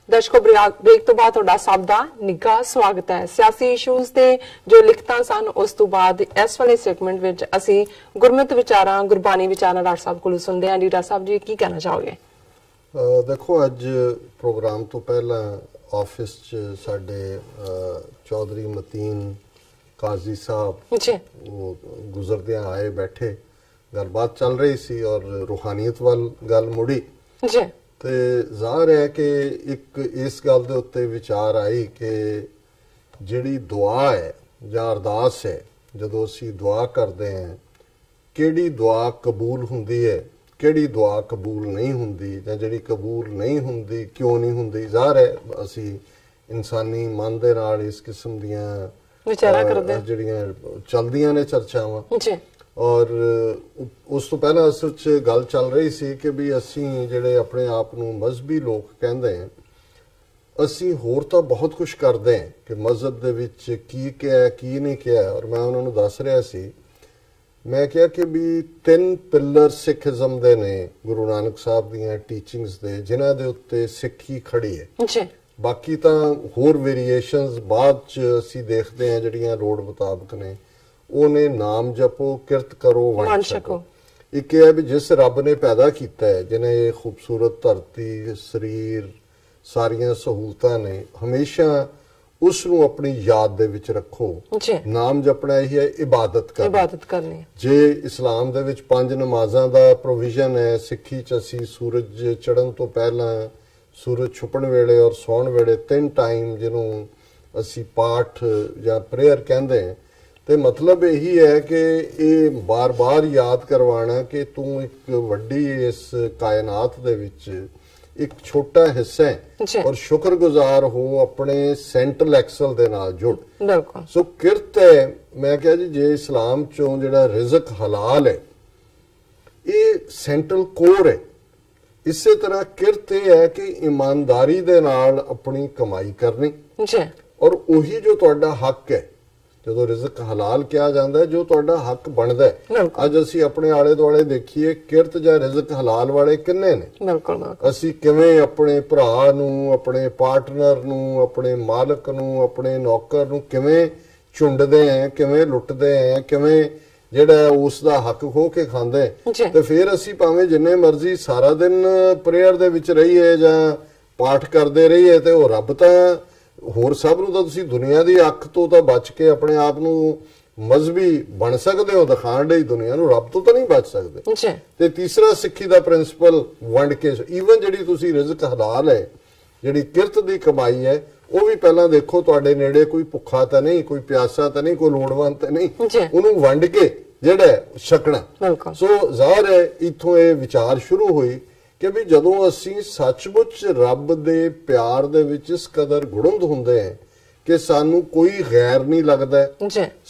दर्शकों ब्रेक तो बाद तुहाडा सब दा निघा स्वागत है। सियासी इशूज़ ते जो लिखतां सन उस तो बाद इस वाले सेगमेंट विच असीं गुरमत विचारां गुरबानी विचारां डॉक्टर साहब कोलों सुनदे हां। डॉक्टर साहब जी की कहना चाहोगे? देखो अज प्रोग्राम तो पहला ऑफिस च साडे चौधरी मतीन काजी साहब वो गुजरदियां आए बैठे, गलबात चल रही सी और रूहानियत वाल गल मुड़ी जी। ते ज़ाहिर है कि एक इस गल दे उत्ते विचार आई कि जिहड़ी दुआ है जां अरदास है, जदों असीं दुआ करते हैं किहड़ी दुआ कबूल हुंदी है, किहड़ी दुआ कबूल नहीं हुंदी, जां जिहड़ी कबूल नहीं हुंदी क्यों नहीं हुंदी। ज़ाहिर है असीं इंसानी मन दे नाल इस किस्म दीयां विचारां करदे जिहड़ियां चलदियां ने चर्चावां जी। और उस तो पहला असल च गल चल रही सी कि भी असीं जिहड़े अपने आप नूं मजहबी लोग कहंदे हैं, असीं होर तां बहुत कुछ करदे हैं कि मजहब दे विच की क्या की नहीं क्या। और मैं उन्हां नूं दस रहा सी, मैं कहा कि भी 3 पिलर सिखिज्म दे ने गुरु नानक साहब दीयां टीचिंग्स दे, जिन्हां दे उत्ते सिੱਖੀ खड़ी है जी। बाकी तां होर वेरीएशनस बाद च असीं देखदे हैं जिहड़ियां लोड़ मुताबक ने। ਉਹਨੇ नाम जपो किरत करो वंड छको। एक है भी जिस रब ने पैदा किया है, जिन्हें ये खूबसूरत धरती शरीर सारियां सहूलतां ने, हमेशा उसनूं अपनी याद दे विच रखो। नाम जपना यही है इबादत करनी। जे इस्लाम दे विच 5 नमाज़ां दा प्रोविजन है, सिੱਖੀ च असीं सूरज चढ़न तो पहला, सूरज छुपण वेले और सौण वेले 3 टाइम जिन्हों असीं पाठ या प्रेयर कहंदे हैं। तो मतलब यही है कि ये बार बार याद करवाना कि तू एक वड्डी इस कायनात दे विच एक छोटा हिस्सा है और शुक्रगुजार हो अपने सेंट्रल एक्सल दे नाल जुड़। सो किरत है, मैं कहा जी जे इस्लाम चों जिहड़ा रिज़क हलाल है ये सेंट्रल कोर है। इसे तरह किरत है कि ईमानदारी दे नाल अपनी कमाई करनी और उही जो तुहाडा हक है। जो रिज़क हलाल किया जाता है, जो तुहाडा हक बनता है। अज असीं अपने आले दुआले देखिए किरत जां रिज़क हलाल वाले किन्ने ने। असीं किवें अपने भरा नूं, अपने पार्टनर नूं, अपने मालक नूं, अपने नौकर नूं किवें झुंडदे हैं, किवें लुटदे हैं, किवें जिहड़ा उसदा हक खो के खांदे। ते फिर असीं भावें जिन्ने मर्जी सारा दिन प्रेयर दे विच रहीए जां पाठ करदे रहीए ते ओह रब तां होर सब नूं तां तुसीं दुनिया दी अख तो तां बच के अपने आप नूं मजहबी बन सकदे हो, दिखाण लई दुनिया नूं, रब तो तां नहीं बच सकदे। ते तीसरा सिੱਖੀ दा प्रिंसिपल वंड के, ईवन जिहड़ी तुसीं रिज़क हलाल है, जिहड़ी किरत दी कमाई है, ਉਹ ਵੀ ਪਹਿਲਾਂ ਦੇਖੋ ਤੁਹਾਡੇ ਨੇੜੇ ਕੋਈ ਭੁੱਖਾ ਤਾਂ ਨਹੀਂ, ਕੋਈ ਪਿਆਸਾ ਤਾਂ ਨਹੀਂ, ਕੋਈ ਲੋੜਵੰਦ ਤਾਂ ਨਹੀਂ, ਉਹਨੂੰ ਵੰਡ ਕੇ ਜਿਹੜਾ ਛਕਣਾ। ਸੋ ਜ਼ਾਹਿਰ ਹੈ ਇਥੋਂ ਇਹ ਵਿਚਾਰ ਸ਼ੁਰੂ ਹੋਈ कि भी जदों असीं सचमुच रब दे प्यार दे विच इस कदर गुड़ंद हुंदे हैं कि सानू कोई गैर नहीं लगता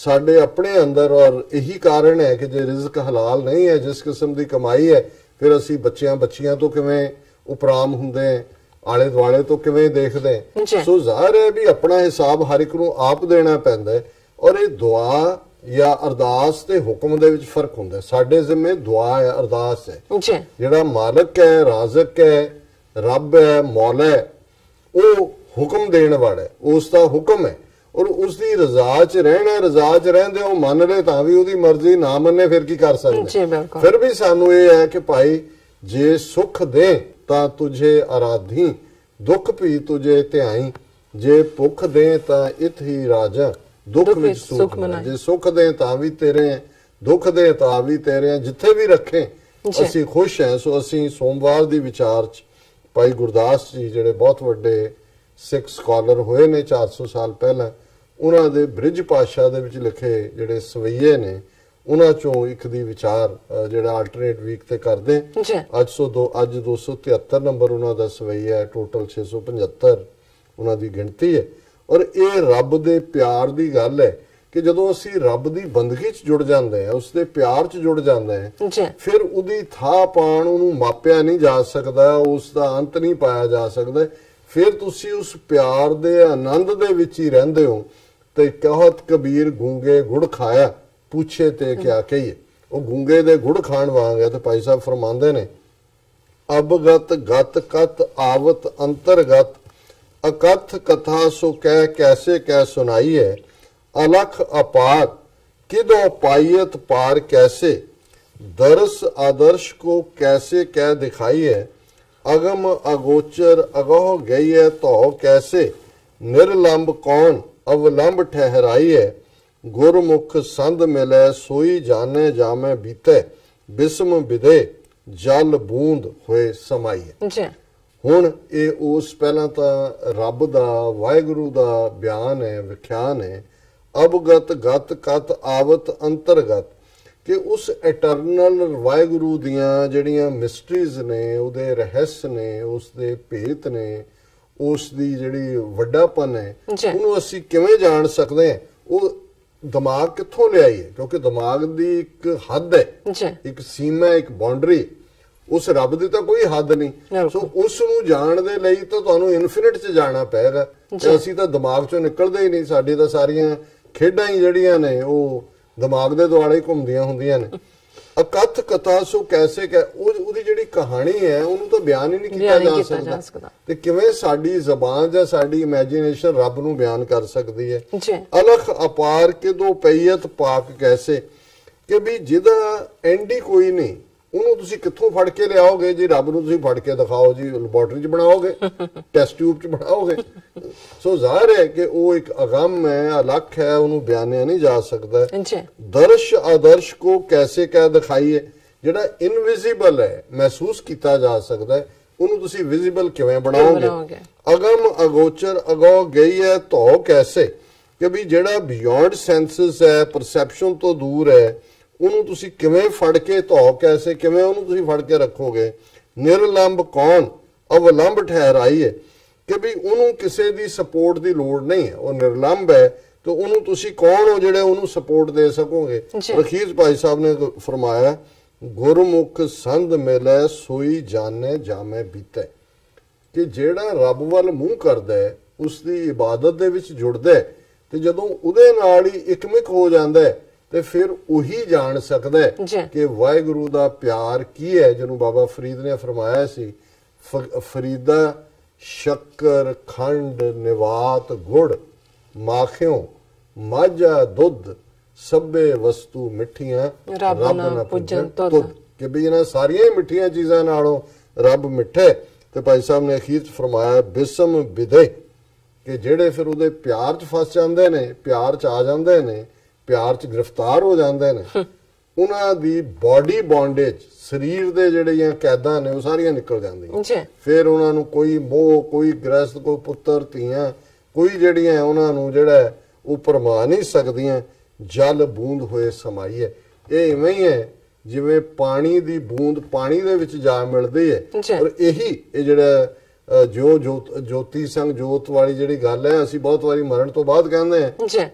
साडे अपने अंदर। और यही कारण है कि जे रिज़क हलाल नहीं है, जिस किस्म की कमाई है, फिर असीं बच्चियां तो किवें उपराम हुंदे हैं, आले दुआले तो किवें देखदे हैं। सो ज़ाहिर है भी अपना हिसाब हर एक नूं आप देना पैंदा है। और ये दुआ या अरदास ते हुक्म दे विच फर्क हुंदा है। साडे जिम्मे दुआ है, अरदास है। जिहड़ा मालिक है, राज़िक है, रब है, मौला है, वो हुक्म देने वाला है, उसका हुक्म है और उसकी रजा च रहना। रजा च रहंदे ओ मन ले तां भी ओहदी मर्जी, ना मन्ने फिर की कर सकदे। फिर भी सानू ये है कि भाई जे सुख दे तां तुझे आराधी, दुख भी तुझे ध्याई, जे भुख दे तां इत ही राजा, दुख विच सुख मना। जे सुख दे तां भी तेरे हैं, दुख दे तां भी तेरे हैं, जिथे भी रखे असीं खुश हैं। सो असीं सोमवार दी विचार च भाई गुरदास जी जिहड़े बहुत वड्डे सिख स्कॉलर होए ने 400 साल पहला, उन्हां दे ब्रिज भाषा दे विच लिखे जिहड़े सवैये ने, उन्हां चों एक दी विचार जिहड़ा अल्टरनेट वीक ते करदे। अज 273 नंबर उन्हां दा सवैया है, टोटल 675 उन्हां दी गिणती है। और ये रब दे प्यार दी गल है कि जदों असीं रब दी बंदगी च जुड़ जांदे हैं, उसदे प्यार च जुड़ जांदे हैं, फिर उहदी थाह पाण उहनूं मापिया नहीं जा सकदा, उसदा अंत नहीं पाया जा सकदा। फिर तुसीं उस प्यार दे आनंद दे विच ही रहिंदे हो। ते कहत कबीर गूंगे गुड़ खाया, पूछे ते क्या कहिए। वो गूंगे दे गुड़ खाण वांग है। ते भाई साहब फरमांदे ने, अबगत गत कत आवत अंतरगत अकथ कथा सो कह कैसे कह सुनाई है, अलख अपार किदों पायत पार कैसे, दर्श आदर्श को कैसे कह दिखाई है, अगम अगोचर अगोह गई है तो कैसे, निर्लंब कौन अवलंब ठहराई है, गुरमुख संद मिले सोई जाने जामे बीते, बिस्म विदे जल बूंद होए समाई है। जी ਹੁਣ ਇਹ ਉਸ ਪਹਿਲਾਂ ਤਾਂ ਰੱਬ ਦਾ ਵਾਹਿਗੁਰੂ ਦਾ ਬਿਆਨ ਹੈ, ਵਿਖਿਆਨ ਹੈ, ਅਵਗਤ ਗਤ ਕਤ ਆਵਤ ਅੰਤਰਗਤ, ਕਿ ਉਸ ਇਟਰਨਲ ਵਾਹਿਗੁਰੂ ਦੀਆਂ ਜਿਹੜੀਆਂ ਮਿਸਟਰੀਜ਼ ਨੇ, ਉਹਦੇ ਰਹੱਸ ਨੇ, ਉਸ ਦੇ ਭੇਤ ਨੇ, ਉਸ ਦੀ ਜਿਹੜੀ ਵੱਡਾਪਨ ਹੈ, ਉਹਨੂੰ ਅਸੀਂ ਕਿਵੇਂ ਜਾਣ ਸਕਦੇ ਹਾਂ। ਉਹ ਦਿਮਾਗ ਕਿੱਥੋਂ ਲਿਆਈਏ, ਕਿਉਂਕਿ ਦਿਮਾਗ ਦੀ ਇੱਕ ਹੱਦ ਹੈ, ਇੱਕ ਸੀਮਾ, ਇੱਕ ਬਾਉਂਡਰੀ। ਉਸ ਰੱਬ ਦੀ ਤਾਂ ਕੋਈ ਹੱਦ ਨਹੀਂ। ਸੋ ਉਸ ਨੂੰ ਜਾਣ ਦੇ ਲਈ ਤਾਂ ਤੁਹਾਨੂੰ ਇਨਫਿਨਿਟ 'ਚ ਜਾਣਾ ਪਏਗਾ, ਤੇ ਅਸੀਂ ਤਾਂ ਦਿਮਾਗ 'ਚੋਂ ਨਿਕਲਦੇ ਹੀ ਨਹੀਂ। ਸਾਡੀ ਤਾਂ ਸਾਰੀਆਂ ਖੇਡਾਂ ਹੀ ਜਿਹੜੀਆਂ ਨੇ ਉਹ ਦਿਮਾਗ ਦੇ ਦੁਆਲੇ ਘੁੰਮਦੀਆਂ ਹੁੰਦੀਆਂ ਨੇ। ਅਕਥ ਕਥਾ ਸੋ ਕੈਸੇ ਕਹਿ, ਉਹਦੀ ਜਿਹੜੀ ਕਹਾਣੀ ਹੈ ਉਹਨੂੰ ਤਾਂ ਬਿਆਨ ਹੀ ਨਹੀਂ ਕੀਤਾ ਜਾ ਸਕਦਾ, ਤੇ ਕਿਵੇਂ ਸਾਡੀ ਜ਼ਬਾਨ ਜਾਂ ਸਾਡੀ ਇਮੇਜਿਨੇਸ਼ਨ ਰੱਬ ਨੂੰ ਬਿਆਨ ਕਰ ਸਕਦੀ ਹੈ। ਅਲਖ ਅਪਾਰ ਕਿਦੋਂ ਪਈਅਤ ਪਾਕ ਕੈਸੇ, ਕਿ ਵੀ ਜਿਹਦਾ ਐਂਡ ਹੀ ਕੋਈ ਨਹੀਂ, ਉਹਨੂੰ ਤੁਸੀਂ ਕਿੱਥੋਂ ਫੜ ਕੇ ਲਿਆਓਗੇ ਜੀ। ਰੱਬ ਨੂੰ ਤੁਸੀਂ ਫੜ ਕੇ ਦਿਖਾਓ ਜੀ, ਲੈਬੋਰਟਰੀ 'ਚ ਬਣਾਓਗੇ, ਟੈਸਟ ਟਿਊਬ 'ਚ ਬਣਾਓਗੇ। ਸੋ ਜ਼ਾਹਿਰ ਹੈ ਕਿ ਉਹ ਇੱਕ ਅਗੰਮ ਹੈ, ਅਲੱਖ ਹੈ, ਉਹਨੂੰ ਬਿਆਨਿਆ ਨਹੀਂ ਜਾ ਸਕਦਾ। ਦਰਸ਼ ਆਦਰਸ਼ ਕੋ ਕੈਸੇ ਕਹਿ ਦਿਖਾਈਏ, ਜਿਹੜਾ ਇਨਵਿਜ਼ੀਬਲ ਹੈ, ਮਹਿਸੂਸ ਕੀਤਾ ਜਾ ਸਕਦਾ, ਉਹਨੂੰ ਤੁਸੀਂ ਵਿਜ਼ੀਬਲ ਕਿਵੇਂ ਬਣਾਓਗੇ। ਅਗਮ ਅਗੋਚਰ ਅਗੋ ਗਈ ਹੈ ਧੋ ਕੈਸੇ, ਕਿ ਵੀ ਜਿਹੜਾ ਬਿਯੋਂਡ ਸੈਂਸਸ ਹੈ, ਪਰਸੈਪਸ਼ਨ ਤੋਂ ਦੂਰ ਹੈ, ਉਹਨੂੰ ਤੁਸੀਂ ਕਿਵੇਂ ਫੜ ਕੇ ਧੋ ਕੈਸੇ, ਕਿਵੇਂ ਉਹਨੂੰ ਤੁਸੀਂ ਫੜ ਕੇ ਰੱਖੋਗੇ। ਨਿਰਲੰਬ ਕੌਣ ਅਵਲੰਬ ਠਹਿਰਾਈ ਹੈ, ਕਿ ਵੀ ਉਹਨੂੰ ਕਿਸੇ ਦੀ ਸਪੋਰਟ ਦੀ ਲੋੜ ਨਹੀਂ ਹੈ, ਉਹ ਨਿਰਲੰਬ ਹੈ, ਤੇ ਉਹਨੂੰ ਤੁਸੀਂ ਕੌਣ ਹੋ ਜਿਹੜੇ ਉਹਨੂੰ ਸਪੋਰਟ ਦੇ ਸਕੋਗੇ। ਅਖੀਰ ਭਾਈ ਸਾਹਿਬ ਨੇ ਫਰਮਾਇਆ, ਗੁਰਮੁਖ ਸੰਦ ਮਿਲੇ ਸੋਈ ਜਾਣੇ ਜਾਮੇ ਬੀਤੇ, ਕਿ ਜਿਹੜਾ ਰੱਬ ਵੱਲ ਮੂੰਹ ਕਰਦਾ ਹੈ, ਉਸ ਦੀ ਇਬਾਦਤ ਦੇ ਵਿੱਚ ਜੁੜਦਾ ਹੈ, ਤੇ ਜਦੋਂ ਉਹਦੇ ਨਾਲ ਹੀ ਇਕਮਿਕ ਹੋ ਜਾਂਦਾ ਹੈ, ਤੇ ਫਿਰ ਉਹੀ ਜਾਣ ਸਕਦਾ ਹੈ ਕਿ ਵਾਹਿਗੁਰੂ ਦਾ ਪਿਆਰ ਕੀ ਹੈ, ਜਿਹਨੂੰ ਬਾਬਾ ਫਰੀਦ ਨੇ ਫਰਮਾਇਆ ਸੀ, ਫਰੀਦਾ ਸ਼ੱਕਰ ਖੰਡ ਨਿਵਾਤ ਗੁੜ, ਮਾਖਿਓ ਮਾਝਾ ਦੁੱਧ, ਸਭੇ ਵਸਤੂ ਮਿੱਠੀਆਂ ਰੱਬ ਨਾ ਪੁੱਜਣ ਤੁਧ, ਕਿ ਵੀ ਇਹਨਾਂ ਸਾਰੀਆਂ ਹੀ ਮਿੱਠੀਆਂ ਚੀਜ਼ਾਂ ਨਾਲੋਂ ਰੱਬ ਮਿੱਠੇ। ਤੇ ਭਾਈ ਸਾਹਿਬ ਨੇ ਅਖੀਰ 'ਚ ਫਰਮਾਇਆ, ਬਿਸਮ ਵਿਦੇ, ਕਿ ਜਿਹੜੇ ਫਿਰ ਉਹਦੇ ਪਿਆਰ 'ਚ ਫਸ ਜਾਂਦੇ ਨੇ, ਪਿਆਰ 'ਚ ਆ ਜਾਂਦੇ ਨੇ, ਪਿਆਰ 'ਚ ਗ੍ਰਿਫਤਾਰ ਹੋ ਜਾਂਦੇ ਨੇ, ਉਹਨਾਂ ਦੀ ਬਾਡੀ ਬੌਂਡੇਜ, ਸਰੀਰ ਦੇ ਜਿਹੜੀਆਂ ਕੈਦਾਂ ਨੇ, ਉਹ ਸਾਰੀਆਂ ਨਿਕਲ ਜਾਂਦੀਆਂ। ਫਿਰ ਉਹਨਾਂ ਨੂੰ ਕੋਈ ਮੋਹ, ਕੋਈ ਗ੍ਰਸਤ, ਕੋਈ ਪੁੱਤਰ ਧੀਆਂ, ਕੋਈ ਜਿਹੜੀਆਂ ਉਹਨਾਂ ਨੂੰ ਜਿਹੜਾ ਉਹ ਭਰਮਾ ਨਹੀਂ ਸਕਦੀਆਂ। ਜਲ ਬੂੰਦ ਹੋਏ ਸਮਾਈ ਹੈ, ਇਹ ਇਵੇਂ ਹੀ ਹੈ ਜਿਵੇਂ ਪਾਣੀ ਦੀ ਬੂੰਦ ਪਾਣੀ ਦੇ ਵਿੱਚ ਜਾ ਮਿਲਦੀ ਹੈ। ਔਰ ਇਹ ਜਿਹੜਾ ਜੋ ਜੋਤੀ ਸੰਗ ਜੋਤ ਵਾਲੀ ਜਿਹੜੀ ਗੱਲ ਹੈ, ਅਸੀਂ ਬਹੁਤ ਵਾਰੀ ਮਰਨ ਤੋਂ ਬਾਅਦ ਕਹਿੰਦੇ ਹਾਂ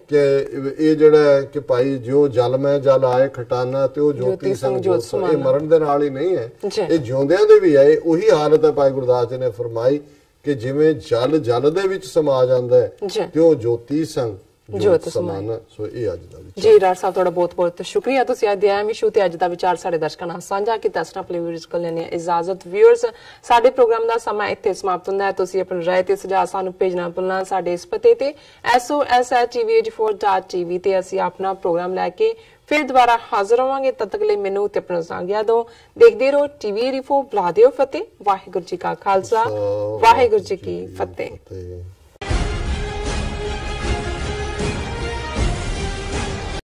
ਕਿ ਇਹ ਜਿਹੜਾ ਕਿ ਭਾਈ ਜੋ ਜਲ ਮੈਂ ਜਲ ਆਏ ਖਟਾਨਾ, ਤੇ ਉਹ ਜੋਤੀ ਸੰਗ ਜੋਤ, ਇਹ ਮਰਨ ਦੇ ਨਾਲ ਹੀ ਨਹੀਂ ਹੈ, ਇਹ ਜਿਉਂਦਿਆਂ ਦੇ ਵੀ ਹੈ। ਉਹੀ ਹਾਲਤ ਹੈ ਭਾਈ ਗੁਰਦਾਸ ਜੀ ਨੇ ਫਰਮਾਈ ਕਿ ਜਿਵੇਂ ਜਲ ਜਲ ਦੇ ਵਿੱਚ ਸਮਾ ਜਾਂਦਾ ਹੈ, ਤੇ ਉਹ ਜੋਤੀ ਸੰਗ ਜੋਤ ਸਮਾਨ। ਸੋ ਇਹ ਅੱਜ ਦਾ ਵਿਚਾਰ ਜੀ। ਰਾਜ ਸਾਹਿਬ ਤੁਹਾਡਾ ਬਹੁਤ ਬਹੁਤ ਸ਼ੁਕਰੀਆ, ਤੁਸੀਂ ਅੱਜ ਦੇ ਅਹਿਮ ਇਸ਼ੂ ਤੇ ਅੱਜ ਦਾ ਵਿਚਾਰ ਸਾਡੇ ਦਰਸ਼ਕਾਂ ਨਾਲ ਸਾਂਝਾ ਕੀਤਾ। ਇਸ ਨਾਲ ਵਿਊਅਰਸ ਕੋਲ ਲੈਣੇ ਇਜਾਜ਼ਤ। ਵਿਊਅਰਸ, ਸਾਡੇ ਪ੍ਰੋਗਰਾਮ ਦਾ ਸਮਾਂ ਇੱਥੇ ਸਮਾਪਤ ਹੁੰਦਾ ਹੈ। ਤੁਸੀਂ ਆਪਣੀ ਰਾਏ ਤੇ ਸੁਝਾਅ ਸਾਨੂੰ ਭੇਜਣਾ ਭੁੱਲਣਾ ਸਾਡੇ ਇਸ ਪਤੇ ਤੇ sos@tvh4.tv ਤੇ ਅਸੀਂ ਆਪਣਾ ਪ੍ਰੋਗਰਾਮ ਲੈ ਕੇ ਫਿਰ ਦੁਬਾਰਾ ਹਾਜ਼ਰ ਹੋਵਾਂਗੇ। ਤਦ ਤੱਕ ਲਈ ਮੈਨੂੰ ਤੇ ਆਪਣਾ ਸਾਂਝਾ ਦਿਓ। ਦੇਖਦੇ ਰਹੋ TV84। ਬੁਲਾ ਦਿਓ ਫਤਿਹ। ਵਾਹਿਗੁਰੂ ਜੀ ਕਾ ਖਾਲਸਾ, ਵਾਹਿਗੁਰੂ ਜੀ ਕੀ ਫਤਿਹ।